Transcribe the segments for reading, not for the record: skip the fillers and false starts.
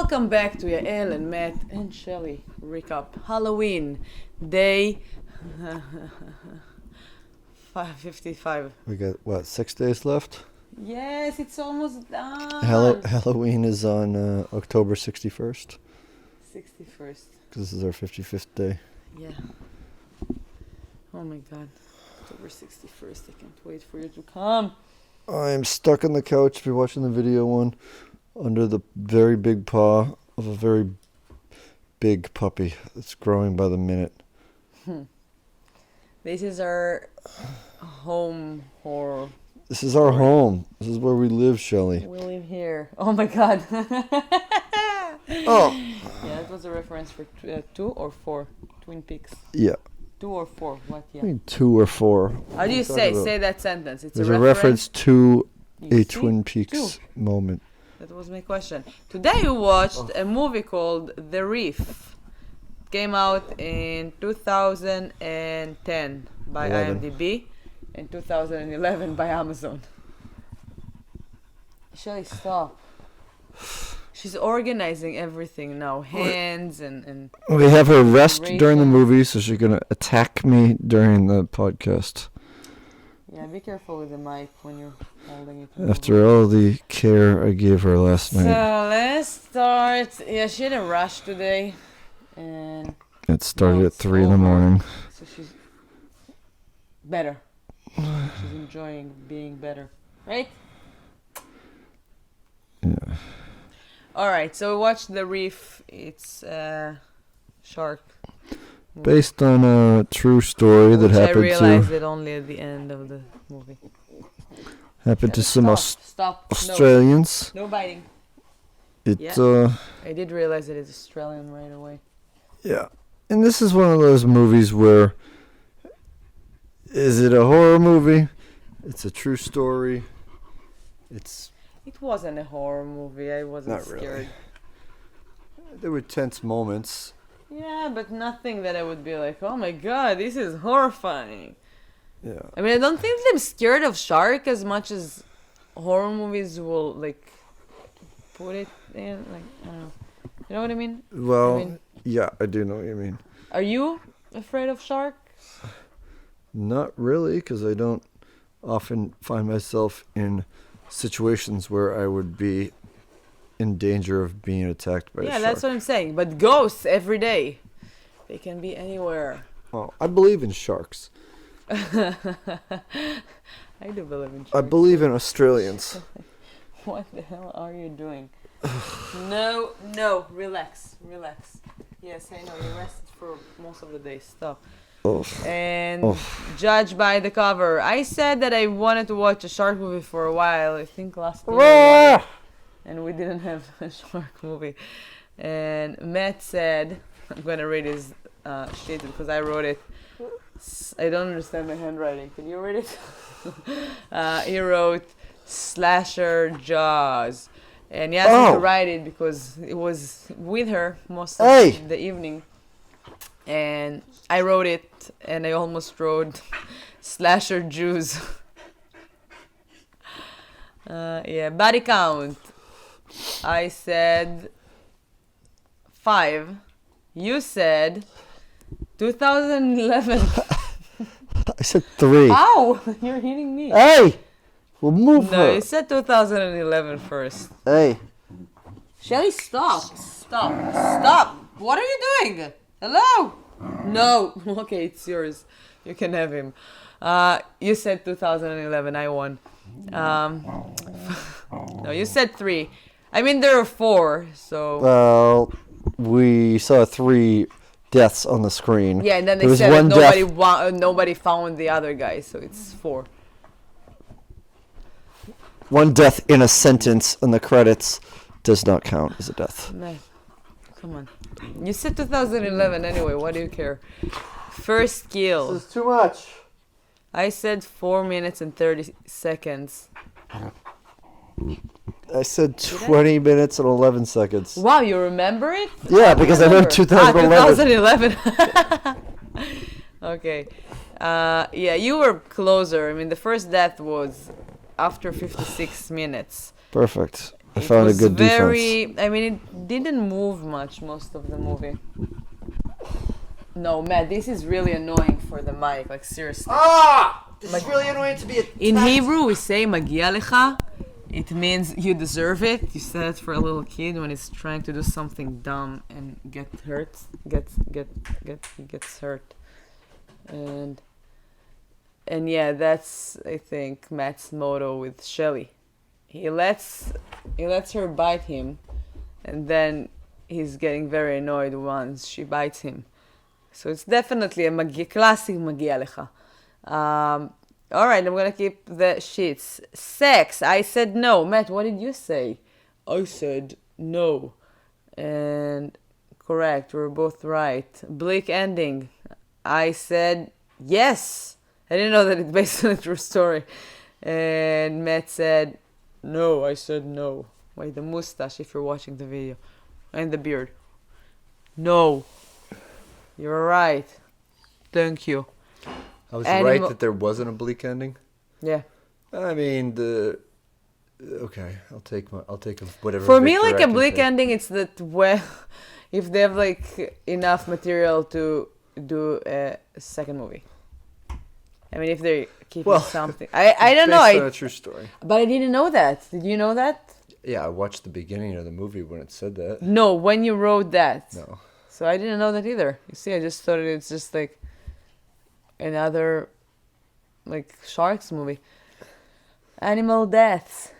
Welcome back to Yael and Matt and Shelly recap. Halloween day 5:55. We got, what, 6 days left? Yes, it's almost done. Halloween is on October 61st. 61st. Because this is our 55th day. Yeah. Oh my god. October 61st. I can't wait for you to come. I'm stuck on the couch, if you're watching the video one, under the very big paw of a very big puppy that's growing by the minute. This is our home horror. This is our home. This is where we live, Shelly. We live here. Oh my god. Oh. Yeah, that was a reference for 2 or 4 Twin Peaks. Yeah. 2 or 4, what? Yeah. I mean 2 or 4. How do you say that sentence? It's There's a reference to a Twin Peaks 2. moment. That was my question. Today we watched a movie called The Reef. It came out in 2010 by 11. IMDb and 2011 by Amazon. Shelly, stop. She's organizing everything now. Hands and We have her rest during the Rachel. movie, so she's going to attack me during the podcast. yeah, be careful with the mic when you're holding it. After all the care I gave her last So night. let's start. Yeah, she had a rush today, and It started Well, at it's 3 in the over. morning. so she's better. She's enjoying being better, right? Yeah. All right. So we watched The Reef. It's shark. movie, Based on a true story that which I happened realized to it only at the end of the movie. some Stop. Australians. No biting. It Yeah. I did realize that it's Australian right away. yeah. And this is one of those movies where, is it a horror movie? It's a true story. It's It wasn't a horror movie. I wasn't Not really. scared. there were tense moments. Yeah, but nothing that I would be like, oh my god, this is horrifying. Yeah. I mean, I don't think I'm scared of shark as much as horror movies will, like, put it in, like, I don't know. You know what I mean? Well, I mean- yeah, I do know what you mean. Are you afraid of shark? Not really, because I don't often find myself in situations where I would be in danger of being attacked by a Yeah, shark. that's what I'm saying. But ghosts every day. They can be anywhere. Well, I believe in sharks. I do believe in sharks. I believe in Australians. What the hell are you doing? No, relax. Yes, I know, you rested for most of the day. Stop. Oh, And judge by the cover. I said that I wanted to watch a shark movie for a while. I think last year. And we didn't have a shark movie. And Matt said, I'm going to read his shit because I wrote it. I don't understand my handwriting. Can you read it? He wrote Slasher Jaws. And he asked me to write it because it was with her most of the evening. And I wrote it, and I almost wrote Slasher Jews. Yeah, body count. I said 5. You said 2011. I said 3. Ow! You're hitting me. Hey! We'll move No, her. you said 2011 first. Hey. Shelly, stop. What are you doing? Hello? No. Okay, it's yours. You can have him. You said 2011. I won. No, you said 3. I mean, there are 4, so... Well, we saw 3 deaths on the screen. yeah, and then they There was said one that nobody found the other guy, so it's 4. One death in a sentence in the credits does not count as a death. No. Come on. You said 2011 anyway. What do you care? First kill. This is too much. I said 4 minutes and 30 seconds. I said 20 minutes and 11 seconds. Wow, you remember it? Yeah, because I wrote 2011. 2011. Okay. Yeah, you were closer. I mean, the first death was after 56 minutes. Perfect. I found a good defense. I mean, it didn't move much most of the movie. No, Matt, this is really annoying for the mic. Like, seriously. This is really annoying to be attacked. In Hebrew, we say "Magia lecha." It means you deserve it. You say it for a little kid when he's trying to do something dumb and gets hurt. He gets hurt. And yeah, that's, I think, Matt's motto with Shelly. He lets her bite him, and then he's getting very annoyed once she bites him. So it's definitely a classic Magia lecha. All right, I'm gonna keep the sheets. Sex. I said no. Matt, what did you say? I said no. And correct. We're both right. Bleak ending. I said yes. I didn't know that it's based on a true story. And Matt said no. I said no. Wait, the mustache if you're watching the video. And the beard. No. You're right. Thank you. I was right that there wasn't a bleak ending. Yeah. I mean okay, I'll take whatever. For me, like a bleak ending, it's that if they have like enough material to do a second movie. I mean, if they're keeping something. I don't know. It's not a true story. But I didn't know that. Did you know that? Yeah, I watched the beginning of the movie when it said that. No, when you wrote that. No. So I didn't know that either. You see, I just thought it's just like another like sharks movie. Animal deaths.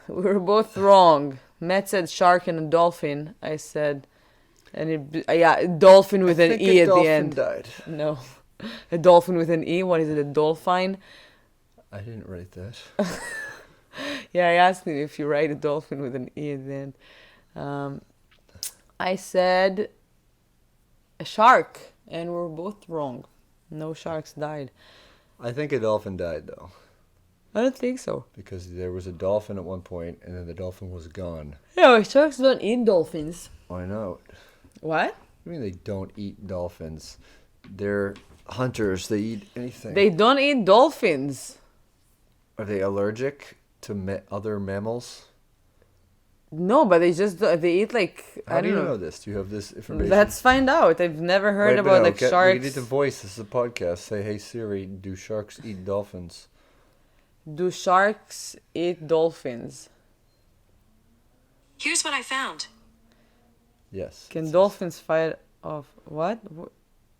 We were both wrong. Matt said shark and a dolphin. I said, a dolphin with an E at the end. Died. No, a dolphin with an E. What is it? A dolphine? I didn't write that. Yeah, I asked him if you write a dolphin with an E at the end. I said a shark, and we're both wrong. No sharks died. I think a dolphin died, though. I don't think so. Because there was a dolphin at one point, and then the dolphin was gone. Yeah, sharks don't eat dolphins. Why not? What? I mean, they don't eat dolphins. They're hunters. They eat anything. They don't eat dolphins. Are they allergic to other mammals? No, but they eat like How do you know this? Do you have this information? Let's find out. I've never heard about sharks. We need to voice. This is a podcast. Say, hey Siri, do sharks eat dolphins? Do sharks eat dolphins? Here's what I found. Yes. Can dolphins fight off what?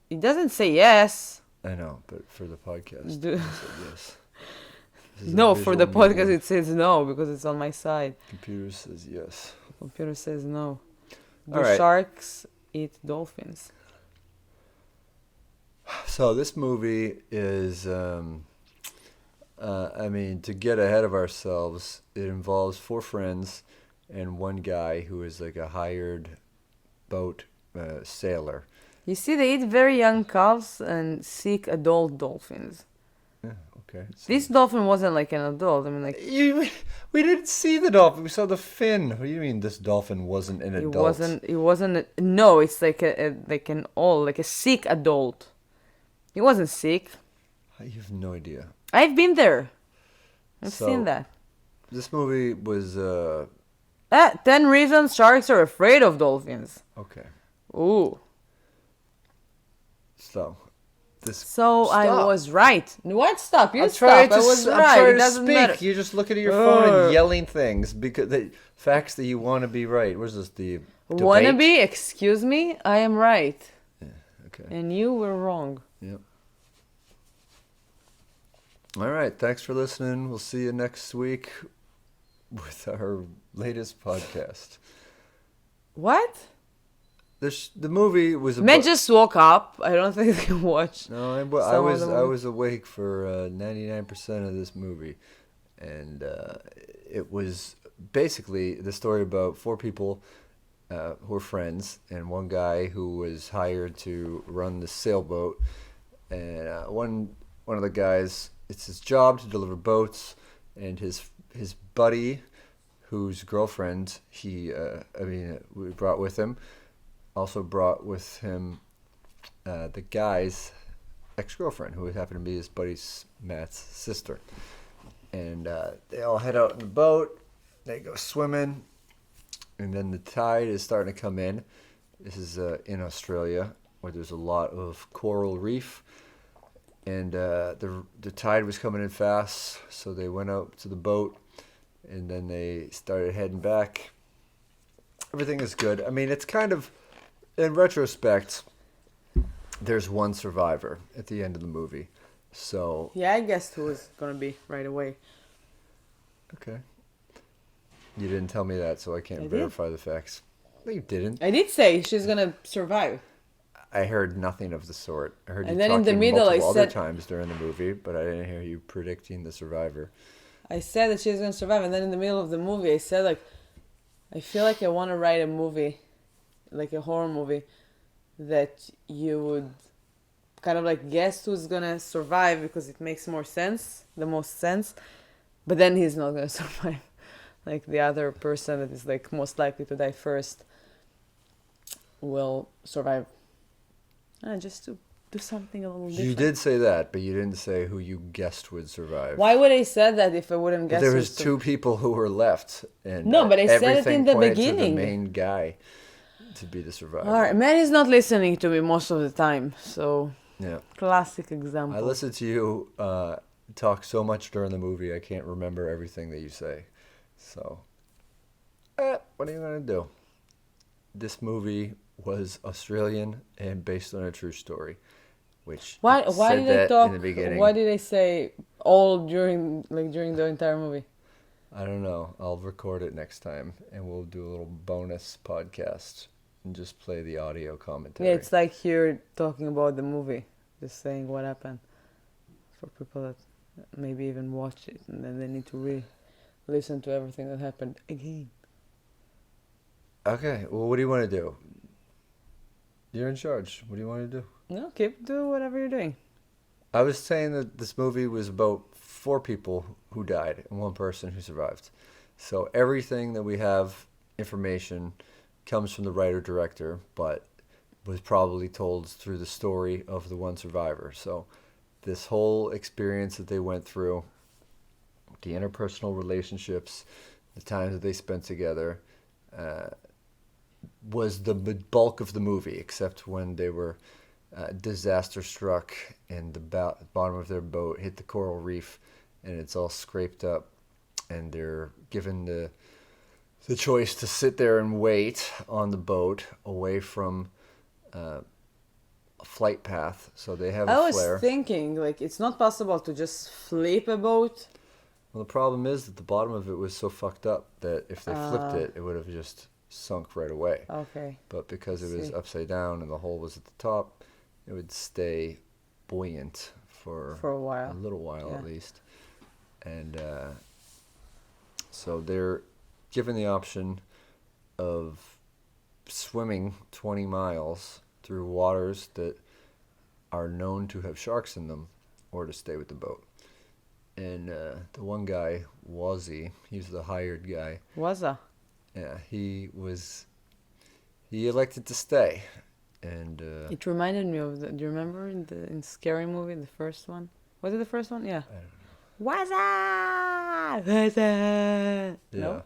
It doesn't say yes. I know, but for the podcast, it said yes. No, for the podcast it says no because it's on my side. Computer says yes. Computer says no. Do sharks eat dolphins? So this movie is, I mean, to get ahead of ourselves, it involves 4 friends and one guy who is like a hired boat sailor. You see, they eat very young calves and seek adult dolphins. Yeah, okay. So this dolphin wasn't like an adult. I mean, like we didn't see the dolphin. We saw the fin. What do you mean this dolphin wasn't an adult? It wasn't. No, it's like a sick adult. He wasn't sick. You have no idea. I've been there. I've seen that. This movie was 10 reasons sharks are afraid of dolphins. Okay. Ooh. So I was right. What? Stop. You I'm stop. I was right. I'm trying it doesn't to speak. matter. You're just looking at your phone and yelling things because the facts that you want to be right. Where's this? The debate? Wanna be? Excuse me? I am right. Yeah, okay. And you were wrong. Yep. All right. Thanks for listening. We'll see you next week with our latest podcast. What? The movie was about... Matt just woke up. I don't think they can watch. No, I was awake for 99% of this movie, and it was basically the story about 4 people who were friends, and one guy who was hired to run the sailboat, and one of the guys, it's his job to deliver boats, and his buddy, whose girlfriend we brought with him. Also brought with him the guy's ex-girlfriend, who happened to be his buddy's Matt's sister. And they all head out in the boat. They go swimming, and then the tide is starting to come in. This is in Australia, where there's a lot of coral reef, and the tide was coming in fast, so they went out to the boat, and then they started heading back. Everything is good. I mean, it's kind of, in retrospect, there's one survivor at the end of the movie. So Yeah, I guessed who was gonna be right away. okay, you didn't tell me that, so I can't verify the facts. No, you didn't. I did say she's gonna survive. I heard nothing of the sort. I heard And you then in the talking middle, I multiple other said- times during the movie, but I didn't hear you predicting the survivor. I said that she's gonna survive, and then in the middle of the movie, I said like, I feel like I want to write a movie, like a horror movie, that you would kind of like guess who's gonna survive because it makes more sense, the most sense, but then he's not gonna survive. Like the other person that is like most likely to die first will survive. Just to do something a little different. You did say that, but you didn't say who you guessed would survive. Why would I say that if I wouldn't But guess? there was two people who were left, and No, but I said it everything in the pointed beginning. to the main guy to be the survivor. All right, man is not listening to me most of the time, so Yeah. classic example. I listened to you talk so much during the movie, I can't remember everything that you say. So, what are you going to do? This movie was Australian and based on a true story, which Why said did I that talk? in the beginning. Why did I say all during the entire movie? I don't know. I'll record it next time, and we'll do a little bonus podcast and just play the audio commentary. Yeah, it's like here talking about the movie, just saying what happened for people that maybe even watch it and then they need to listen to everything that happened again. Okay, well, what do you want to do? You're in charge. What do you want to do? No, do whatever you're doing. I was saying that this movie was about 4 people who died and 1 person who survived. So everything that we have information comes from the writer-director, but was probably told through the story of the one survivor. So this whole experience that they went through, the interpersonal relationships, the times that they spent together, was the bulk of the movie, except when they were disaster struck and the bottom of their boat hit the coral reef and it's all scraped up, and they're given the choice to sit there and wait on the boat away from a flight path. So they have a flare. I was thinking, like, it's not possible to just flip a boat. Well, the problem is that the bottom of it was so fucked up that if they flipped it, it would have just sunk right away. Okay. But because it was upside down and the hole was at the top, it would stay buoyant for a while. A little while at least. And so they're given the option of swimming 20 miles through waters that are known to have sharks in them, or to stay with the boat. And the one guy, Wazzy, he's the hired guy. Waza. Yeah, he elected to stay. And It reminded me of do you remember in Scary Movie, the first one? Was it the first one? Yeah. I don't know. Waza! Waza! Yeah. No?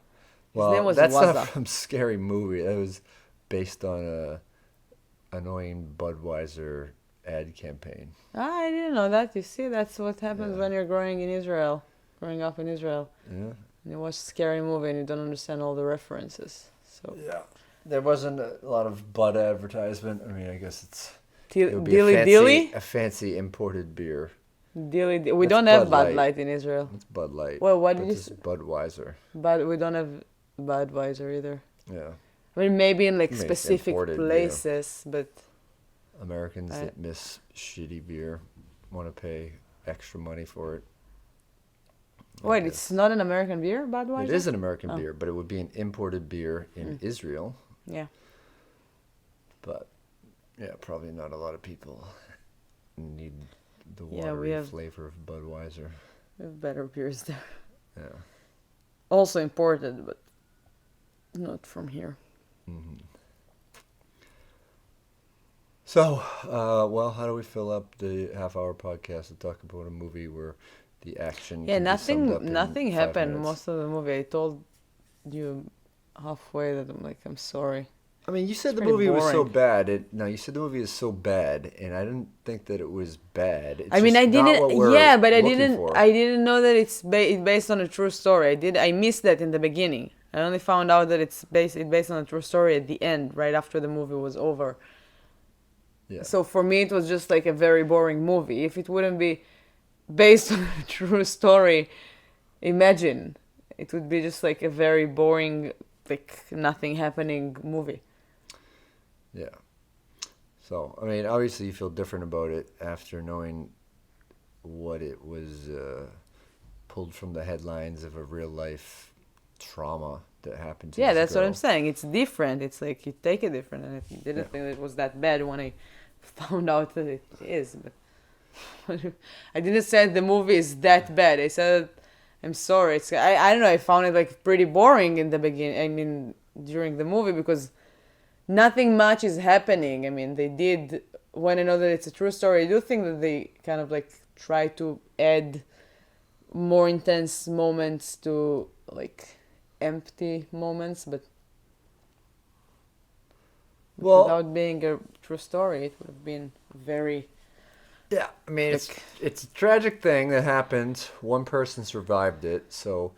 Well, name was that's Waza. not from Scary Movie. That was based on a annoying Budweiser ad campaign. I didn't know that. You see, that's what happens when you're growing up in Israel. Yeah. And you watch Scary Movie and you don't understand all the references. So Yeah. There wasn't a lot of Bud advertisement. I mean, I guess it would be Dilly a fancy imported beer. Dilly. We That's don't have Bud Bud Light in Israel. It's Bud Light. Well, what but did you this is Budweiser. But we don't have Budweiser either. Yeah. I mean, maybe in like Maybe it's specific imported, places, but Americans that miss shitty beer want to pay extra money for it. wait, it's not an American beer, Budweiser? It is an American beer, but it would be an imported beer in Israel. Yeah. But yeah, probably not a lot of people need the Yeah, watery flavor of Budweiser. We have better beers there. Yeah. Also imported, but not from here. Mm-hmm. So, well, how do we fill up the half-hour podcast to talk about a movie where the action? Yeah, can be summed up in nothing 5 happened minutes? most of the movie. I told you halfway that I'm like, I'm sorry. I mean, you said It's the pretty movie was so boring. bad. No, you said the movie is so bad, and I didn't think that it was bad. It's I mean, just I not didn't. what we're Yeah, but I looking didn't. for. I didn't know that it's based on a true story. I missed that in the beginning. I only found out that it's based on a true story at the end, right after the movie was over. Yeah. So for me, it was just like a very boring movie. If it wouldn't be based on a true story, imagine it would be just like a very boring, like nothing happening movie. Yeah. So, I mean, obviously you feel different about it after knowing what it was pulled from the headlines of a real life trauma that happened to Yeah, this that's what I'm girl. saying. It's different. It's like you take it different, and I didn't Yeah. think it was that bad when I found out that it is. But I didn't say the movie is that bad. I said I'm sorry. I don't know. I found it like pretty boring in the beginning. I mean, during the movie because nothing much is happening. I mean, they did when I know that it's a true story. I do think that they kind of like try to add more intense moments to like empty moments, but Well, without being a true story, it would have been very yeah, I mean, like it's a tragic thing that happened. One person survived it, so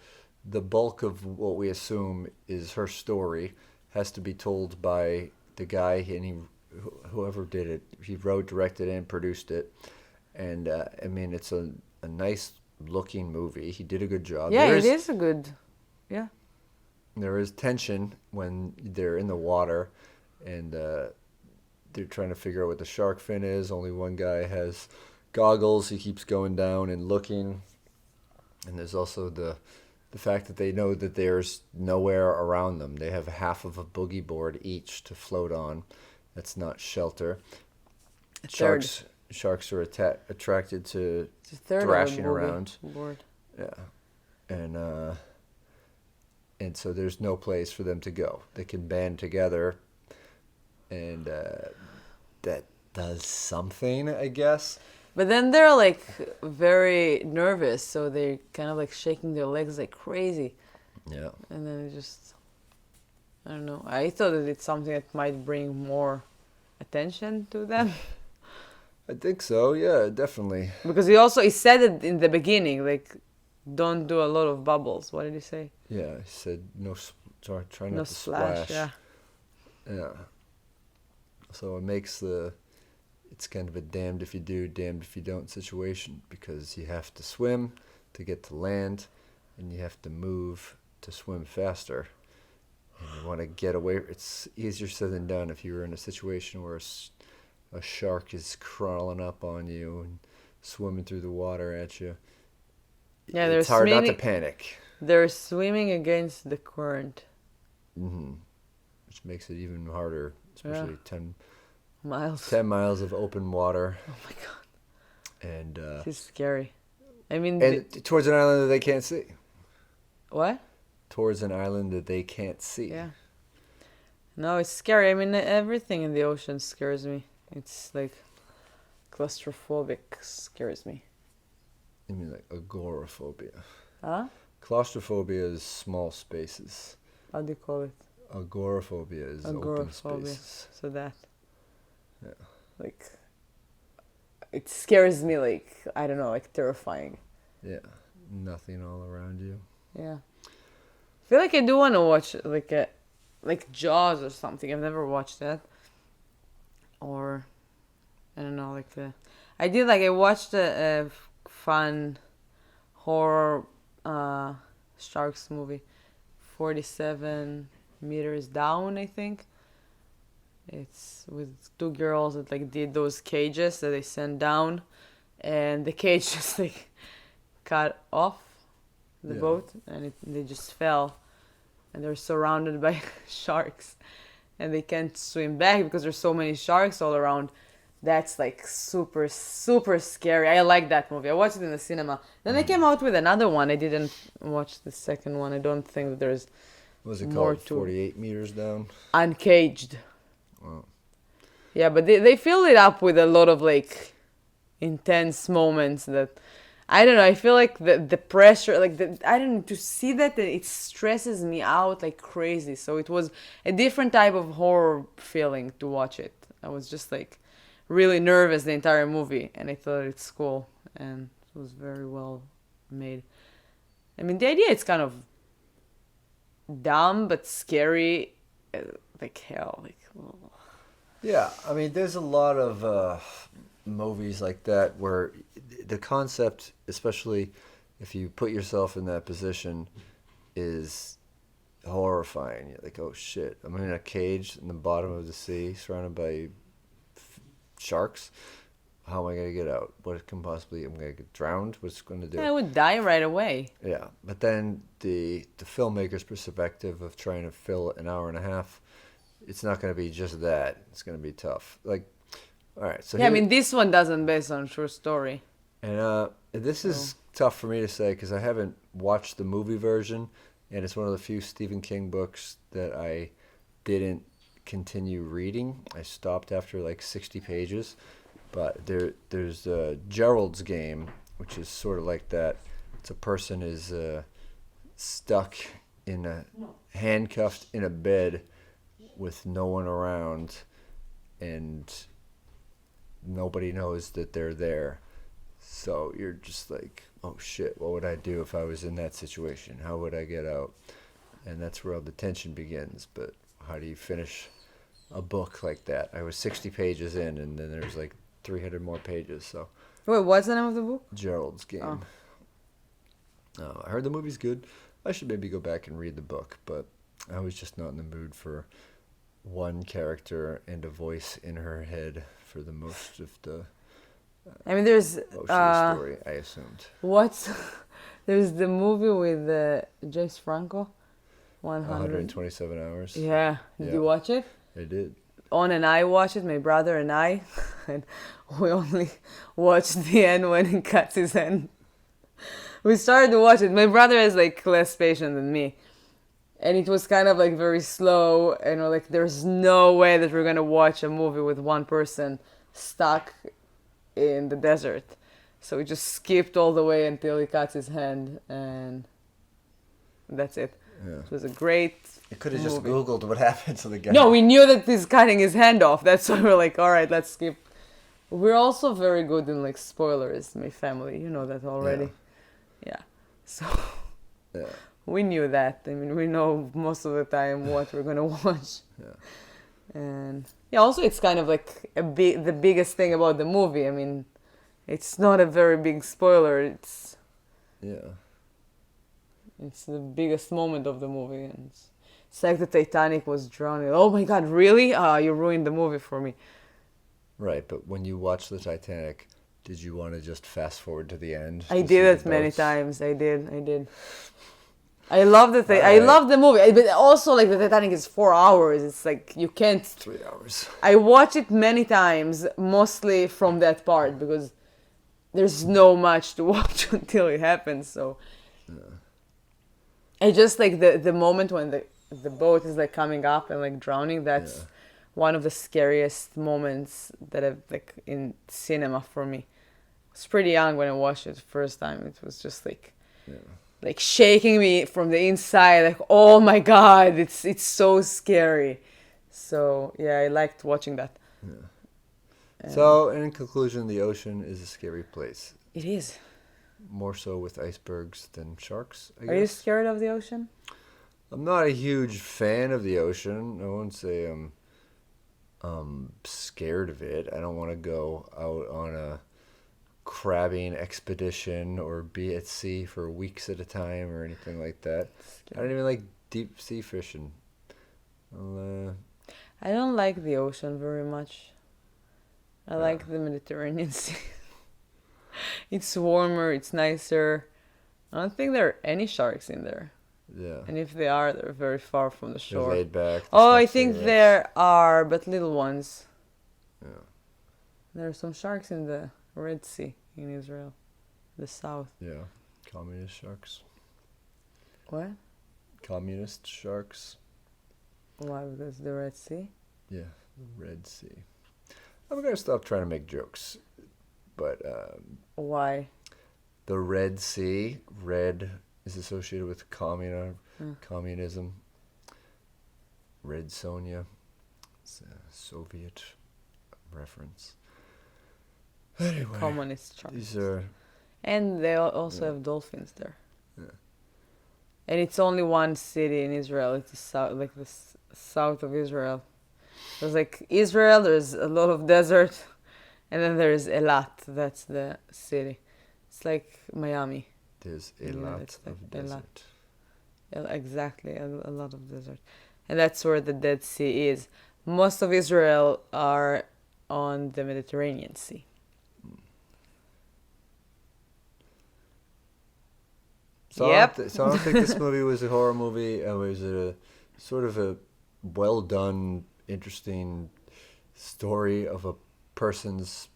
the bulk of what we assume is her story has to be told by the guy, and whoever did it. He wrote, directed, and produced it. And I mean, it's a nice looking movie. He did a good job. yeah, it is a good yeah. There is tension when they're in the water, and they're trying to figure out what the shark fin is. Only one guy has goggles. He keeps going down and looking. And there's also the fact that they know that there's nowhere around them. They have half of a boogie board each to float on. That's not shelter. A third. Sharks are attracted to It's a third thrashing of a boogie around. board. Yeah. And so there's no place for them to go. They can band together, and that does something, I guess. But then they're like very nervous, so they're kind of like shaking their legs like crazy. Yeah. And then it just, I don't know. I thought that it's something that might bring more attention to them. I think so. Yeah, definitely. Because he said it in the beginning, like, don't do a lot of bubbles. What did he say? Yeah, he said no. Try No not to splash, splash. yeah. Yeah. So it makes it's kind of a damned if you do, damned if you don't situation, because you have to swim to get to land, and you have to move to swim faster. And you want to get away. It's easier said than done if you're in a situation where a shark is crawling up on you and swimming through the water at you. Yeah, they're it's hard not to swimming. panic. They're swimming against the current. Which makes it even harder, especially Yeah. 10 miles. 10 miles of open water. Oh my god, And this is scary. I mean, towards an island that they can't see. what? Towards an island that they can't see. Yeah. No, it's scary. I mean, everything in the ocean scares me. It's like claustrophobic scares me. I mean, like agoraphobia. Huh? Claustrophobia is small spaces. How do you call it? Agoraphobia is open Agoraphobia. spaces. So that. Yeah. Like, it scares me, like, I don't know, like terrifying. Yeah. Nothing all around you. Yeah. I feel like I do want to watch like Jaws or something. I've never watched that. Or I don't know, I watched a fun horror sharks movie, 47 meters down, I think. It's with two girls that like did those cages that they sent down, and the cage just like cut off the Yeah. boat, and they just fell, and they're surrounded by sharks, and they can't swim back because there's so many sharks all around. That's like super, super scary. I like that movie. I watched it in the cinema. Then they came out with another one. I didn't watch the second one. I don't think that there's What was it more called? to 48 meters down? Uncaged. Wow. Yeah, but they filled it up with a lot of like intense moments that I don't know. I feel like the pressure, like I don't know, to see that it stresses me out like crazy. So it was a different type of horror feeling to watch it. I was just like really nervous the entire movie, and I thought it's cool and it was very well made. I mean, the idea is kind of dumb but scary, like hell. Like, oh. Yeah, I mean, there's a lot of movies like that where the concept, especially if you put yourself in that position, is horrifying. You're like, oh shit, I'm in a cage in the bottom of the sea, surrounded by sharks. How am I gonna get out? What can possibly? I'm gonna get drowned. What's going to do? I would die right away. Yeah, but then the filmmaker's perspective of trying to fill an hour and a half, it's not going to be just that. It's going to be tough. Like, all right, so Yeah, I mean, this one doesn't based on a true story. and this is tough for me to say because I haven't watched the movie version, and it's one of the few Stephen King books that I didn't continue reading. I stopped after like 60 pages, but there's Gerald's Game, which is sort of like that. It's a person is stuck in a handcuffed in a bed with no one around, and nobody knows that they're there. So you're just like, oh shit, what would I do if I was in that situation? How would I get out? And that's where all the tension begins. But how do you finish a book like that? I was 60 pages in, and then there's like 300 more pages. So Wait, what's the name of the book? Gerald's Game. I heard the movie's good. I should maybe go back and read the book, but I was just not in the mood for one character and a voice in her head for the most of the I mean, there's story, I assumed. what's there's the movie with James Franco, 127 hours. Yeah, did you watch it? I did. On and I watched it, my brother and I, and we only watched the end when he cuts his hand. We started to watch it. My brother is like less patient than me, and it was kind of like very slow, and we're like, there's no way that we're gonna watch a movie with one person stuck in the desert. So we just skipped all the way until he cuts his hand, and that's it. Yeah. It was a great You could have just movie. Googled what happened to the guy. No, we knew that he's cutting his hand off. That's why we're like, all right, let's skip. We're also very good in like spoilers, my family. You know that already. Yeah. So Yeah. we knew that. I mean, we know most of the time what we're gonna watch. Yeah. And yeah, also it's kind of like the biggest thing about the movie. I mean, it's not a very big spoiler. It's the biggest moment of the movie, and it's like the Titanic was drowning. Oh my God, really? You ruined the movie for me. Right, but when you watch the Titanic, did you want to just fast forward to the end? I to did see it the many boats? times. I did. I love the thing. I Alright. love the movie, but also like the Titanic is 4 hours. It's like you can't. 3 hours. I watch it many times, mostly from that part because there's no much to watch until it happens. So I just like the moment when the boat is like coming up and like drowning. That's one of the scariest moments that I've like in cinema for me. I was pretty young when I watched it the first time. It was just like shaking me from the inside. Like, oh my God, it's so scary. So yeah, I liked watching that. So, in conclusion, the ocean is a scary place. It is. More so with icebergs than sharks, I guess. Are you scared of the ocean? I'm not a huge fan of the ocean. I won't say I'm scared of it. I don't want to go out on a crabbing expedition or be at sea for weeks at a time or anything like that. I don't even like deep sea fishing. I don't like the ocean very much. I like the Mediterranean Sea. It's warmer, it's nicer. I don't think there are any sharks in there. Yeah. And if they are, they're very far from the They're shore. laid back. they Oh, I smoke think cigarettes. there are, but little ones. Yeah. There are some sharks in the Red Sea in Israel, the south. Yeah. Communist sharks. What? Communist sharks. Why? Because the Red Sea? Yeah. The Red Sea. I'm going to stop trying to make jokes. But Why? the Red Sea. Red is associated with communism. Red Sonja. It's a Soviet reference. Anyway, Communist sharks. these are... And they also have dolphins there. Yeah. And it's only one city in Israel. It's the south of Israel. There's like Israel, there's a lot of desert, and then there's Eilat. That's the city. It's like Miami. There's a lot of desert. Exactly, a lot of desert. And that's where the Dead Sea is. Most of Israel are on the Mediterranean Sea. So yep. I don't think this movie was a horror movie. It was a sort of a well done, interesting story of a person's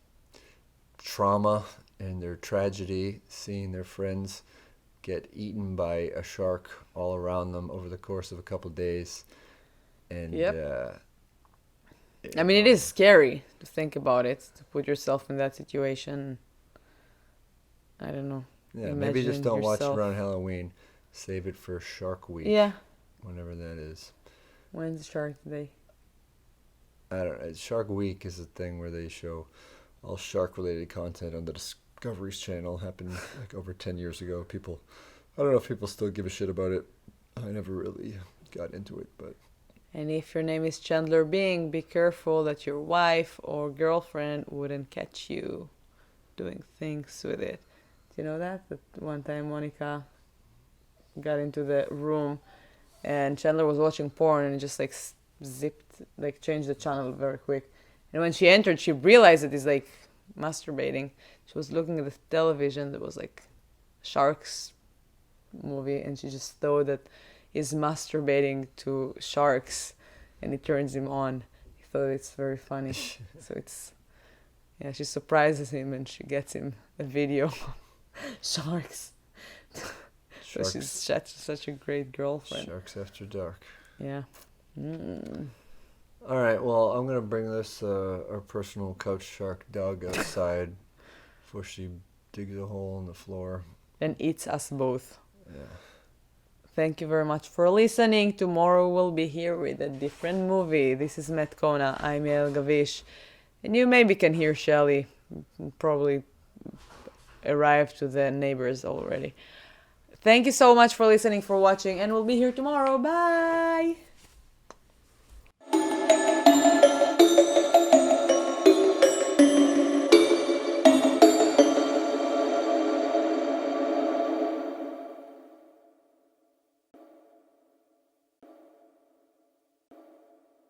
trauma and their tragedy, seeing their friends get eaten by a shark all around them over the course of a couple of days. And I mean, it is scary to think about it, to put yourself in that situation. I don't know. Yeah, maybe just don't watch around Halloween. Save it for Shark Week. Yeah. Whenever that is. When's Shark Day? I don't know. Shark Week is a thing where they show all shark-related content on the Discovery's channel. Happened like over 10 years ago. I don't know if people still give a shit about it. I never really got into it, but... And if your name is Chandler Bing, be careful that your wife or girlfriend wouldn't catch you doing things with it. Do you know that? That one time Monica got into the room and Chandler was watching porn and just like changed the channel very quick. And when she entered, she realized that he's like masturbating. She was looking at the television. There was like sharks movie and she just thought that he's masturbating to sharks and it turns him on. He thought it's very funny. So she surprises him and she gets him a video. Sharks. So she's such a great girlfriend. Sharks After Dark. Yeah. All right, well, I'm going to bring this, our personal couch shark dog outside before she digs a hole in the floor. And eats us both. Yeah. Thank you very much for listening. Tomorrow we'll be here with a different movie. This is Matt Kona. I'm Yael Gavish. And you maybe can hear Shelly. Probably arrived to the neighbors already. Thank you so much for listening, for watching, and we'll be here tomorrow. Bye!